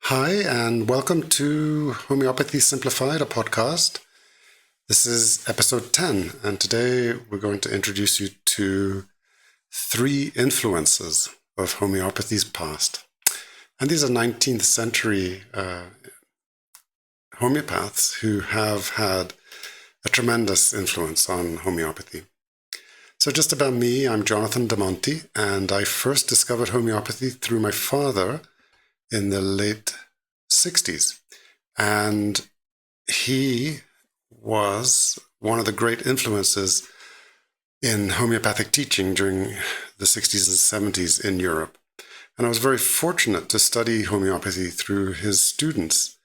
Hi, and welcome to Homeopathy Simplified, a podcast. This is episode 10, and today we're going to introduce you to 3 influences of homeopathy's past. And these are 19th century homeopaths who have had a tremendous influence on homeopathy. So just about me, I'm Jonathan DeMonte, and I first discovered homeopathy through my father in the late 60s. And he was one of the great influences in homeopathic teaching during the 60s and 70s in Europe. And I was very fortunate to study homeopathy through his students.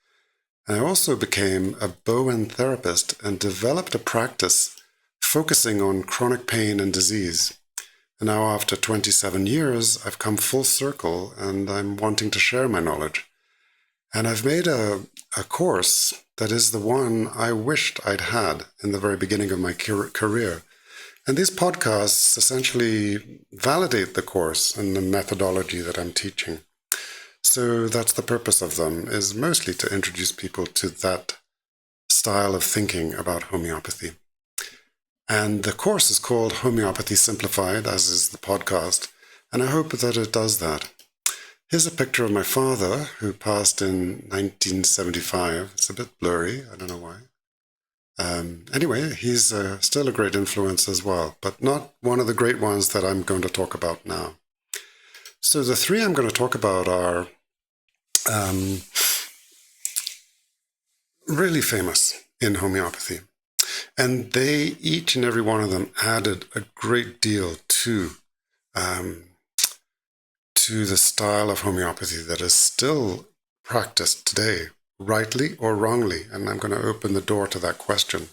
And I also became a Bowen therapist and developed a practice focusing on chronic pain and disease. And now after 27 years, I've come full circle and I'm wanting to share my knowledge. And I've made a course that is the one I wished I'd had in the very beginning of my career. And these podcasts essentially validate the course and the methodology that I'm teaching. So that's the purpose of them, is mostly to introduce people to that style of thinking about homeopathy. And the course is called Homeopathy Simplified, as is the podcast, and I hope that it does that. Here's a picture of my father, who passed in 1975. It's a bit blurry, I don't know why. Anyway, he's still a great influence as well, but not one of the great ones that I'm going to talk about now. So the 3 I'm going to talk about are really famous in homeopathy. And they, each and every one of them, added a great deal to the style of homeopathy that is still practiced today, rightly or wrongly. And I'm going to open the door to that question.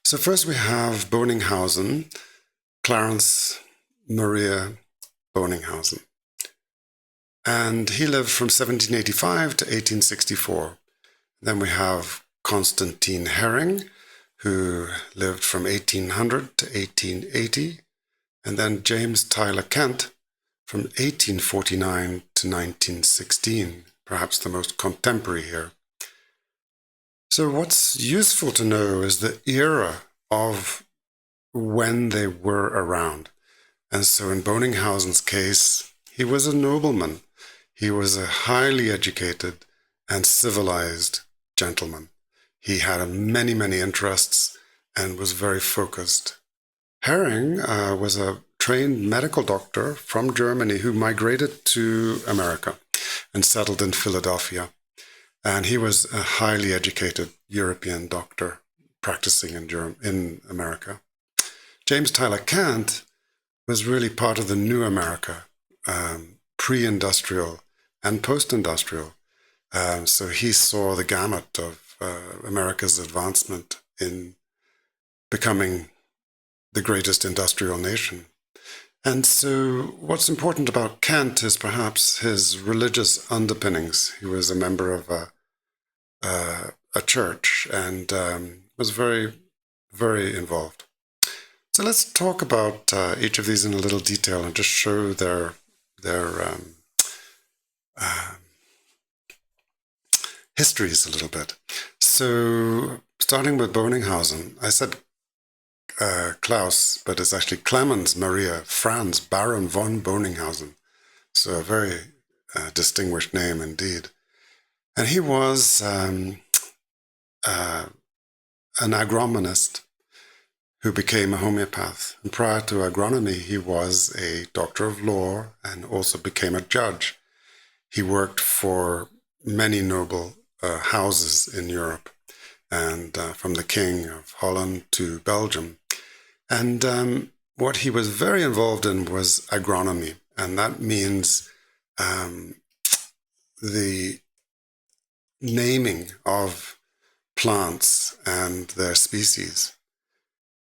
So first we have Böenninghausen, Clemens Maria Böenninghausen. And he lived from 1785 to 1864. Then we have Constantine who lived from 1800 to 1880, and then James Tyler Kent from 1849 to 1916, perhaps the most contemporary here. So what's useful to know is the era of when they were around. And so in Böenninghausen's case, he was a nobleman. He was a highly educated and civilized gentleman. He had many, many interests and was very focused. Herring was a trained medical doctor from Germany who migrated to America and settled in Philadelphia. And he was a highly educated European doctor practicing in America. James Tyler Kent was really part of the new America, pre-industrial and post-industrial. So he saw the gamut of America's advancement in becoming the greatest industrial nation. And so what's important about Kent is perhaps his religious underpinnings. He was a member of a church and was very, very involved. So let's talk about each of these in a little detail and just show their histories a little bit. So starting with Böenninghausen, I said Klaus, but it's actually Clemens Maria Franz Baron von Böenninghausen. So a very distinguished name indeed. And he was an agronomist who became a homeopath. And prior to agronomy, he was a doctor of law and also became a judge. He worked for many noble houses in Europe, and from the King of Holland to Belgium. And what he was very involved in was agronomy, and that means the naming of plants and their species.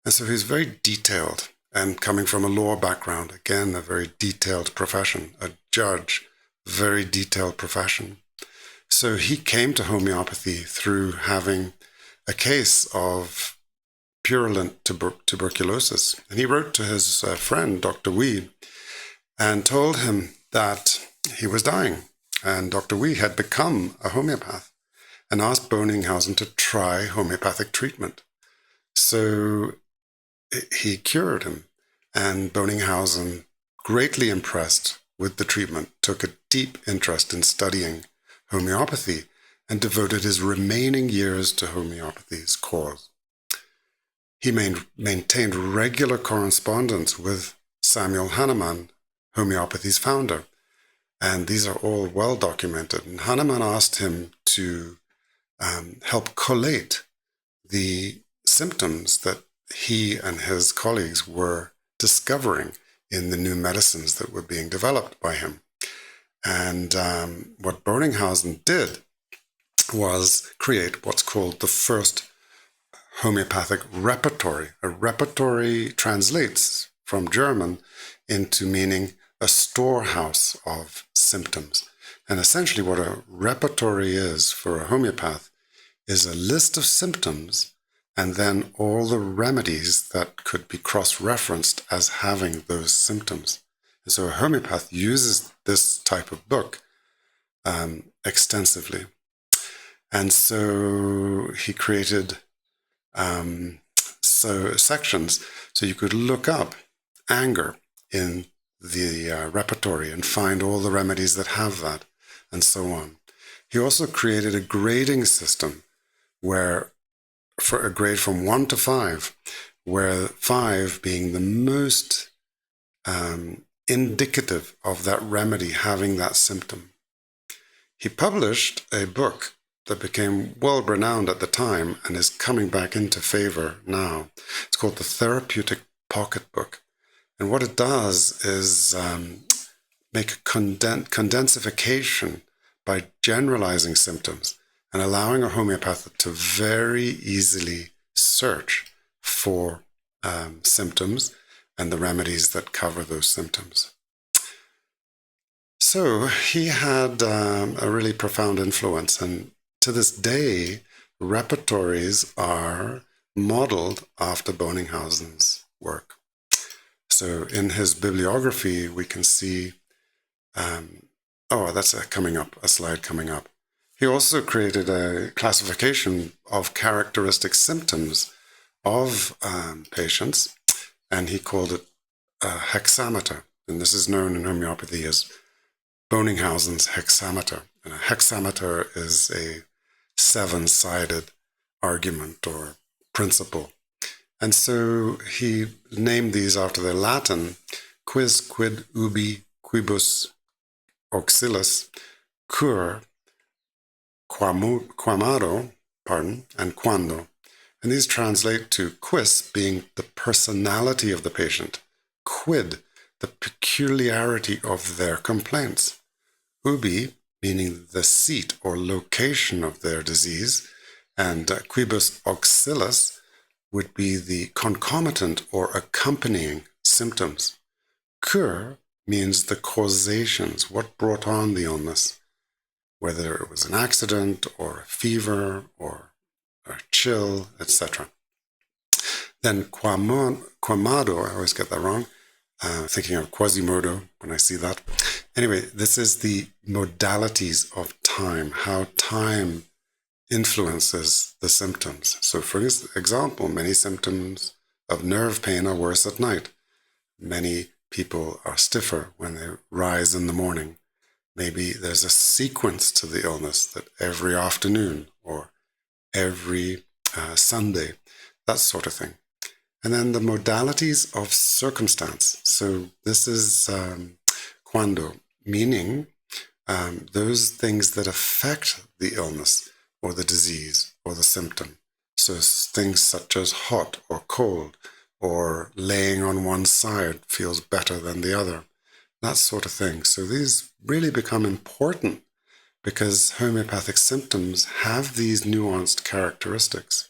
And so he's very detailed, and coming from a law background, again, a very detailed profession, a judge, very detailed profession. So he came to homeopathy through having a case of purulent tuberculosis. And he wrote to his friend, Dr. Wee, and told him that he was dying and Dr. Wee had become a homeopath and asked Böenninghausen to try homeopathic treatment. So he cured him, and Böenninghausen, greatly impressed with the treatment, took a deep interest in studying homeopathy and devoted his remaining years to homeopathy's cause. He maintained regular correspondence with Samuel Hahnemann, homeopathy's founder, and these are all well documented. And Hahnemann asked him to help collate the symptoms that he and his colleagues were discovering in the new medicines that were being developed by him. And what Böenninghausen did was create what's called the first homeopathic repertory. A repertory translates from German into meaning a storehouse of symptoms. And essentially what a repertory is for a homeopath is a list of symptoms and then all the remedies that could be cross-referenced as having those symptoms. And so a homeopath uses this type of book extensively. And so he created sections so you could look up anger in the repertory and find all the remedies that have that, and so on. He also created a grading system where, for a grade from 1 to 5, where 5 being the most indicative of that remedy having that symptom. He published a book that became well-renowned at the time and is coming back into favor now. It's called the Therapeutic Pocketbook. And what it does is make a condensification by generalizing symptoms and allowing a homeopath to very easily search for symptoms and the remedies that cover those symptoms. So he had a really profound influence, and to this day, repertories are modeled after Böenninghausen's work. So in his bibliography, we can see, that's a slide coming up. He also created a classification of characteristic symptoms of patients, and he called it a hexameter. And this is known in homeopathy as Böenninghausen's hexameter. And a hexameter is a 7-sided argument or principle. And so he named these after their Latin: quis, quid, ubi, quibus, auxilius, cur, quamado, and quando. And these translate to quis being the personality of the patient, quid, the peculiarity of their complaints, ubi, meaning the seat or location of their disease, and quibus auxilius would be the concomitant or accompanying symptoms. Cur means the causations, what brought on the illness, whether it was an accident or a fever or a chill, etc. Then quamado, I always get that wrong, thinking of Quasimodo when I see that. Anyway, this is the modalities of time, how time influences the symptoms. So for example, many symptoms of nerve pain are worse at night. Many people are stiffer when they rise in the morning. Maybe there's a sequence to the illness that every afternoon or every Sunday, that sort of thing. And then the modalities of circumstance. So this is quando, meaning those things that affect the illness or the disease or the symptom. So things such as hot or cold or laying on one side feels better than the other, that sort of thing. So these really become important because homeopathic symptoms have these nuanced characteristics.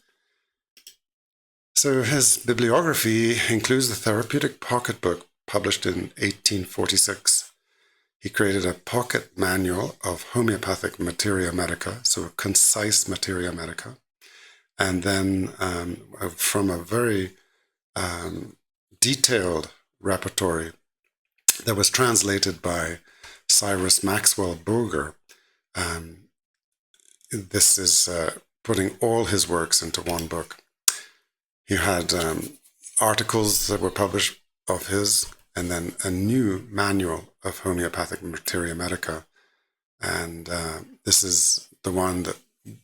So his bibliography includes the Therapeutic Pocketbook, published in 1846. He created a pocket manual of homeopathic materia medica, so a concise materia medica, and then from a very detailed repertory that was translated by Cyrus Maxwell Boger This is putting all his works into one book. He had articles that were published of his, and then a new manual of homeopathic materia medica. And this is the one that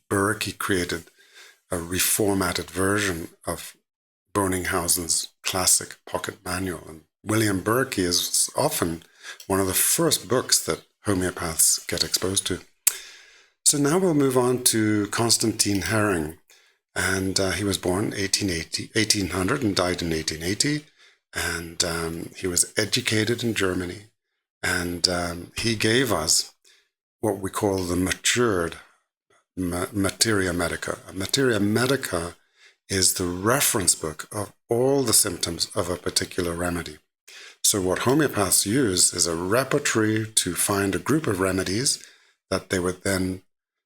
Berkey created, a reformatted version of Böenninghausen's classic pocket manual. And William Berkey is often one of the first books that homeopaths get exposed to. So now we'll move on to Constantine Hering. And he was born 1800 and died in 1880. And he was educated in Germany. And he gave us what we call the matured materia medica. Materia medica is the reference book of all the symptoms of a particular remedy. So what homeopaths use is a repertory to find a group of remedies that they would then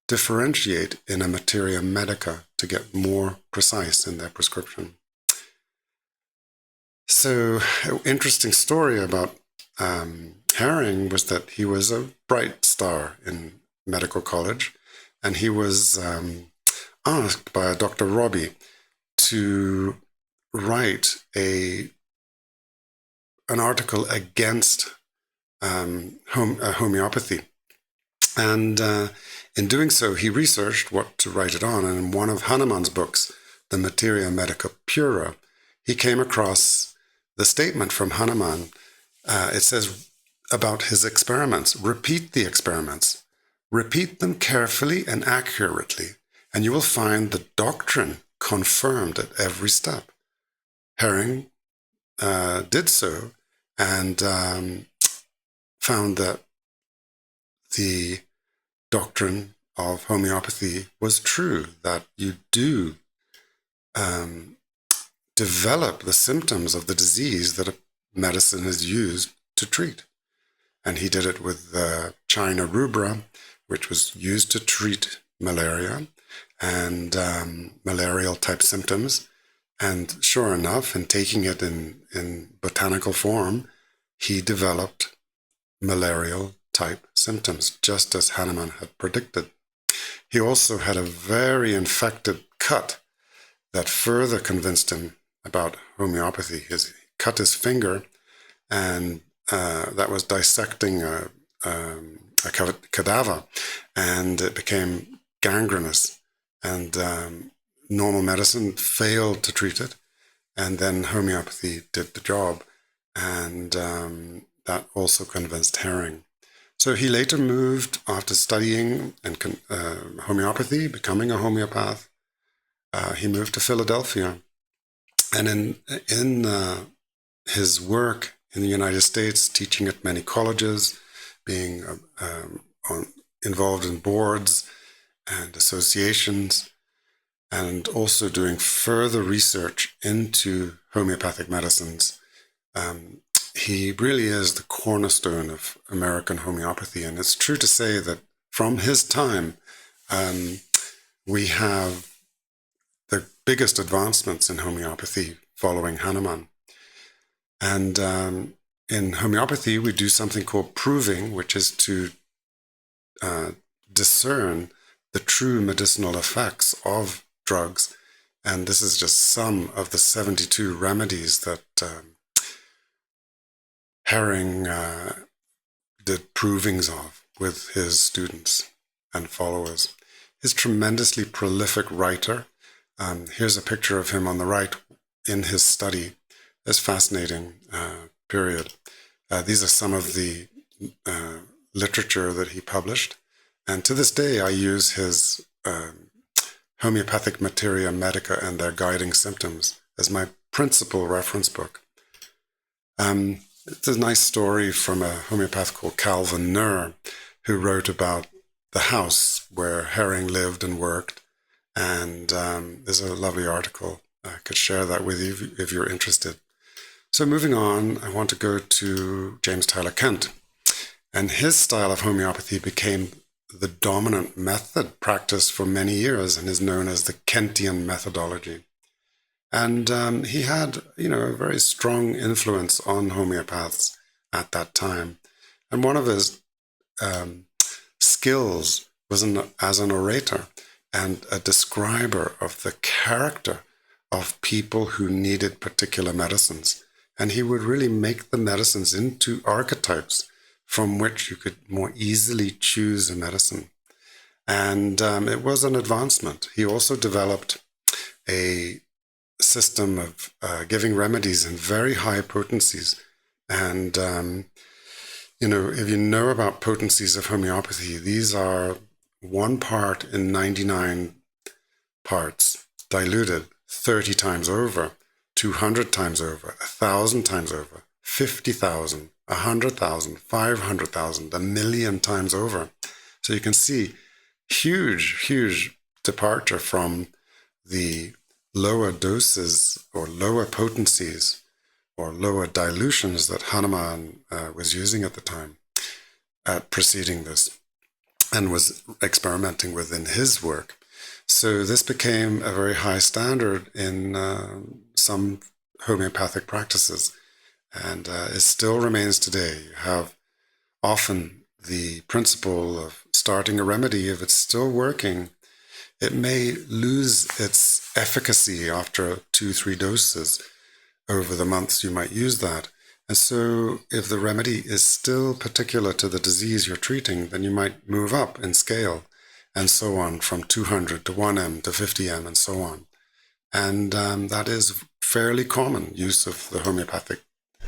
differentiate in a materia medica to get more precise in their prescription. So, an interesting story about Hering was that he was a bright star in medical college, and he was asked by Dr. Robbie to write an article against homeopathy. And in doing so, he researched what to write it on. And in one of Hahnemann's books, the Materia Medica Pura, he came across the statement from Hahnemann. It says about his experiments: repeat the experiments, repeat them carefully and accurately, and you will find the doctrine confirmed at every step. Hering did so and found that the doctrine of homeopathy was true, that you do develop the symptoms of the disease that a medicine is used to treat. And he did it with China rubra, which was used to treat malaria and malarial type symptoms. And sure enough, in taking it in botanical form, he developed malarial type symptoms, just as Hahnemann had predicted. He also had a very infected cut that further convinced him about homeopathy. He cut his finger, and that was dissecting a cadaver, and it became gangrenous, and normal medicine failed to treat it, and then homeopathy did the job, and that also convinced Hering. So he later moved, after studying homeopathy, becoming a homeopath, he moved to Philadelphia. And in his work in the United States, teaching at many colleges, being involved in boards and associations, and also doing further research into homeopathic medicines, he really is the cornerstone of American homeopathy. And it's true to say that from his time, we have the biggest advancements in homeopathy following Hahnemann. And in homeopathy, we do something called proving, which is to discern the true medicinal effects of drugs. And this is just some of the 72 remedies that Hering did provings of with his students and followers. He's a tremendously prolific writer. Here's a picture of him on the right in his study. It's fascinating period. These are some of the literature that he published. And to this day, I use his Homeopathic Materia Medica and Their Guiding Symptoms as my principal reference book. It's a nice story from a homeopath called Calvin Nurr, who wrote about the house where Hering lived and worked. And there's a lovely article. I could share that with you if you're interested. So moving on, I want to go to James Tyler Kent. And his style of homeopathy became the dominant method practiced for many years and is known as the Kentian methodology. And he had, a very strong influence on homeopaths at that time. And one of his skills was as an orator and a describer of the character of people who needed particular medicines. And he would really make the medicines into archetypes from which you could more easily choose a medicine. And it was an advancement. He also developed a system of giving remedies in very high potencies. And, if you know about potencies of homeopathy, these are 1 part in 99 parts, diluted 30 times over, 200 times over, 1,000 times over, 50,000, 100,000, 500,000, 1,000,000 times over. So you can see huge departure from the lower doses or lower potencies or lower dilutions that Hahnemann was using at the time at preceding this and was experimenting with in his work. So this became a very high standard in some homeopathic practices, and it still remains today. You have often the principle of starting a remedy, if it's still working, it may lose its efficacy after 2-3 doses. Over the months you might use that. And so if the remedy is still particular to the disease you're treating, then you might move up in scale and so on, from 200 to 1M to 50M and so on. And that is fairly common use of the homeopathic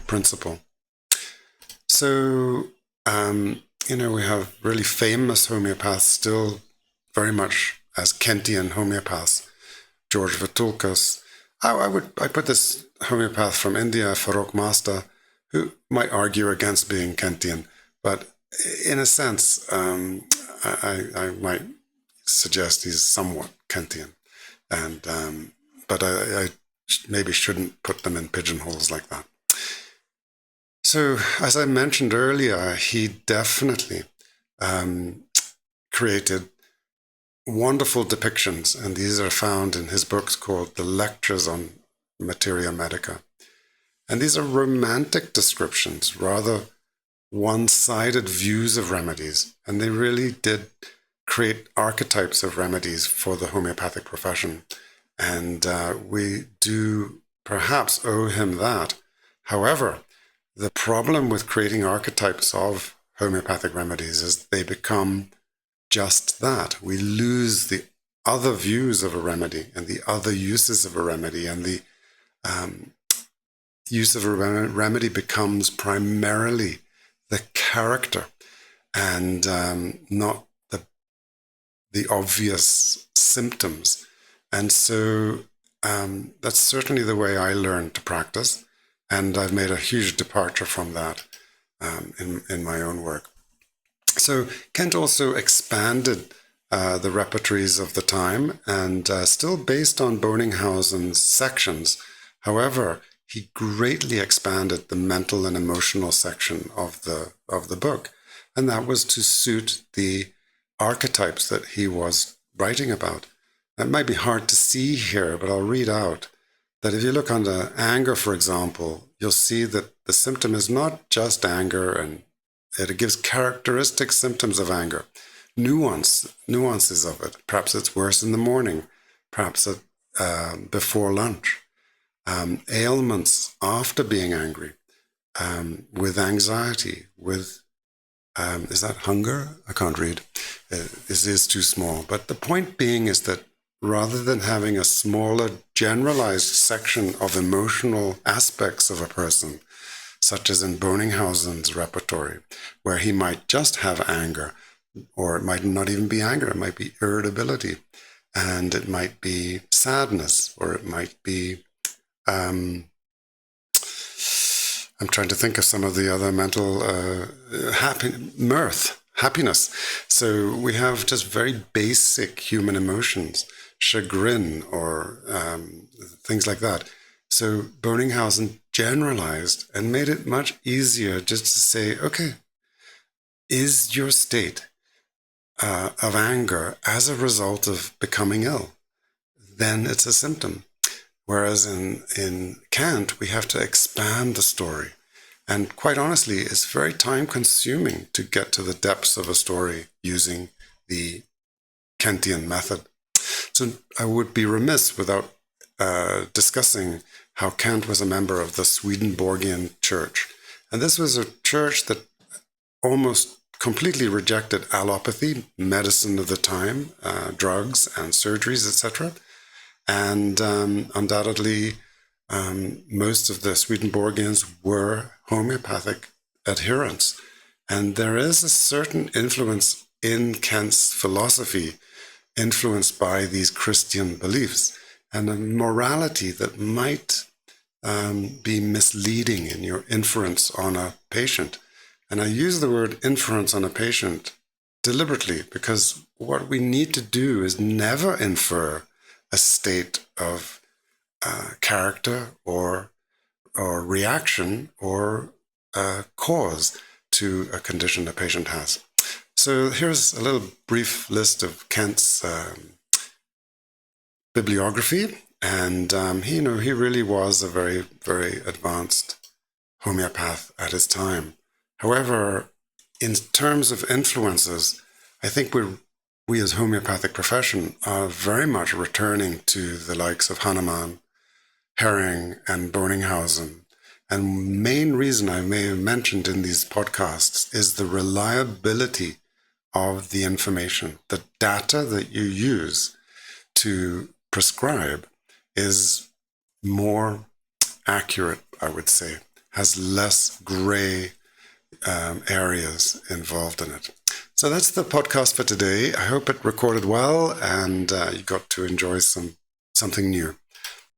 principle. So, we have really famous homeopaths still very much as Kentian homeopaths. George Vitulkas. I put this homeopath from India, Farrokh Master, who might argue against being Kentian, but in a sense, I might suggest he's somewhat Kentian, and but I maybe shouldn't put them in pigeonholes like that. So, as I mentioned earlier, he definitely created wonderful depictions, and these are found in his books called The Lectures on Materia Medica. And these are romantic descriptions, rather one-sided views of remedies, and they really did create archetypes of remedies for the homeopathic profession. And we do perhaps owe him that. However, the problem with creating archetypes of homeopathic remedies is they become just that. We lose the other views of a remedy and the other uses of a remedy, and the use of a remedy becomes primarily the character and not the obvious symptoms. And so that's certainly the way I learned to practice, and I've made a huge departure from that in my own work. So Kent also expanded the repertories of the time, and still based on Böenninghausen's sections. However, he greatly expanded the mental and emotional section of the book, and that was to suit the archetypes that he was writing about. It might be hard to see here, but I'll read out that if you look under anger, for example, you'll see that the symptom is not just anger, and it gives characteristic symptoms of anger, nuances of it. Perhaps it's worse in the morning, perhaps before lunch. Ailments after being angry, with anxiety, with, is that hunger? I can't read. It is too small. But the point being is that rather than having a smaller generalized section of emotional aspects of a person, such as in Böenninghausen's repertory, where he might just have anger, or it might not even be anger, it might be irritability, and it might be sadness, or it might be I'm trying to think of some of the other mental happiness. So we have just very basic human emotions, chagrin, or things like that. So Böenninghausen generalized and made it much easier just to say, okay, is your state of anger as a result of becoming ill? Then it's a symptom. Whereas in Kant, we have to expand the story. And quite honestly, it's very time consuming to get to the depths of a story using the Kantian method. So I would be remiss without discussing how Kant was a member of the Swedenborgian Church. And this was a church that almost completely rejected allopathy, medicine of the time, drugs and surgeries, etc. And undoubtedly, most of the Swedenborgians were homeopathic adherents. And there is a certain influence in Kant's philosophy, influenced by these Christian beliefs, and a morality that might be misleading in your inference on a patient. And I use the word inference on a patient deliberately, because what we need to do is never infer a state of character or reaction or cause to a condition a patient has. So here's a little brief list of Kant's bibliography, and he really was a very, very advanced homeopath at his time. However, in terms of influences, I think we as homeopathic profession are very much returning to the likes of Hahnemann, Hering, and Böenninghausen. And main reason I may have mentioned in these podcasts is the reliability of the information. The data that you use to prescribe is more accurate, I would say, has less gray areas involved in it. So that's the podcast for today. I hope it recorded well and you got to enjoy something new.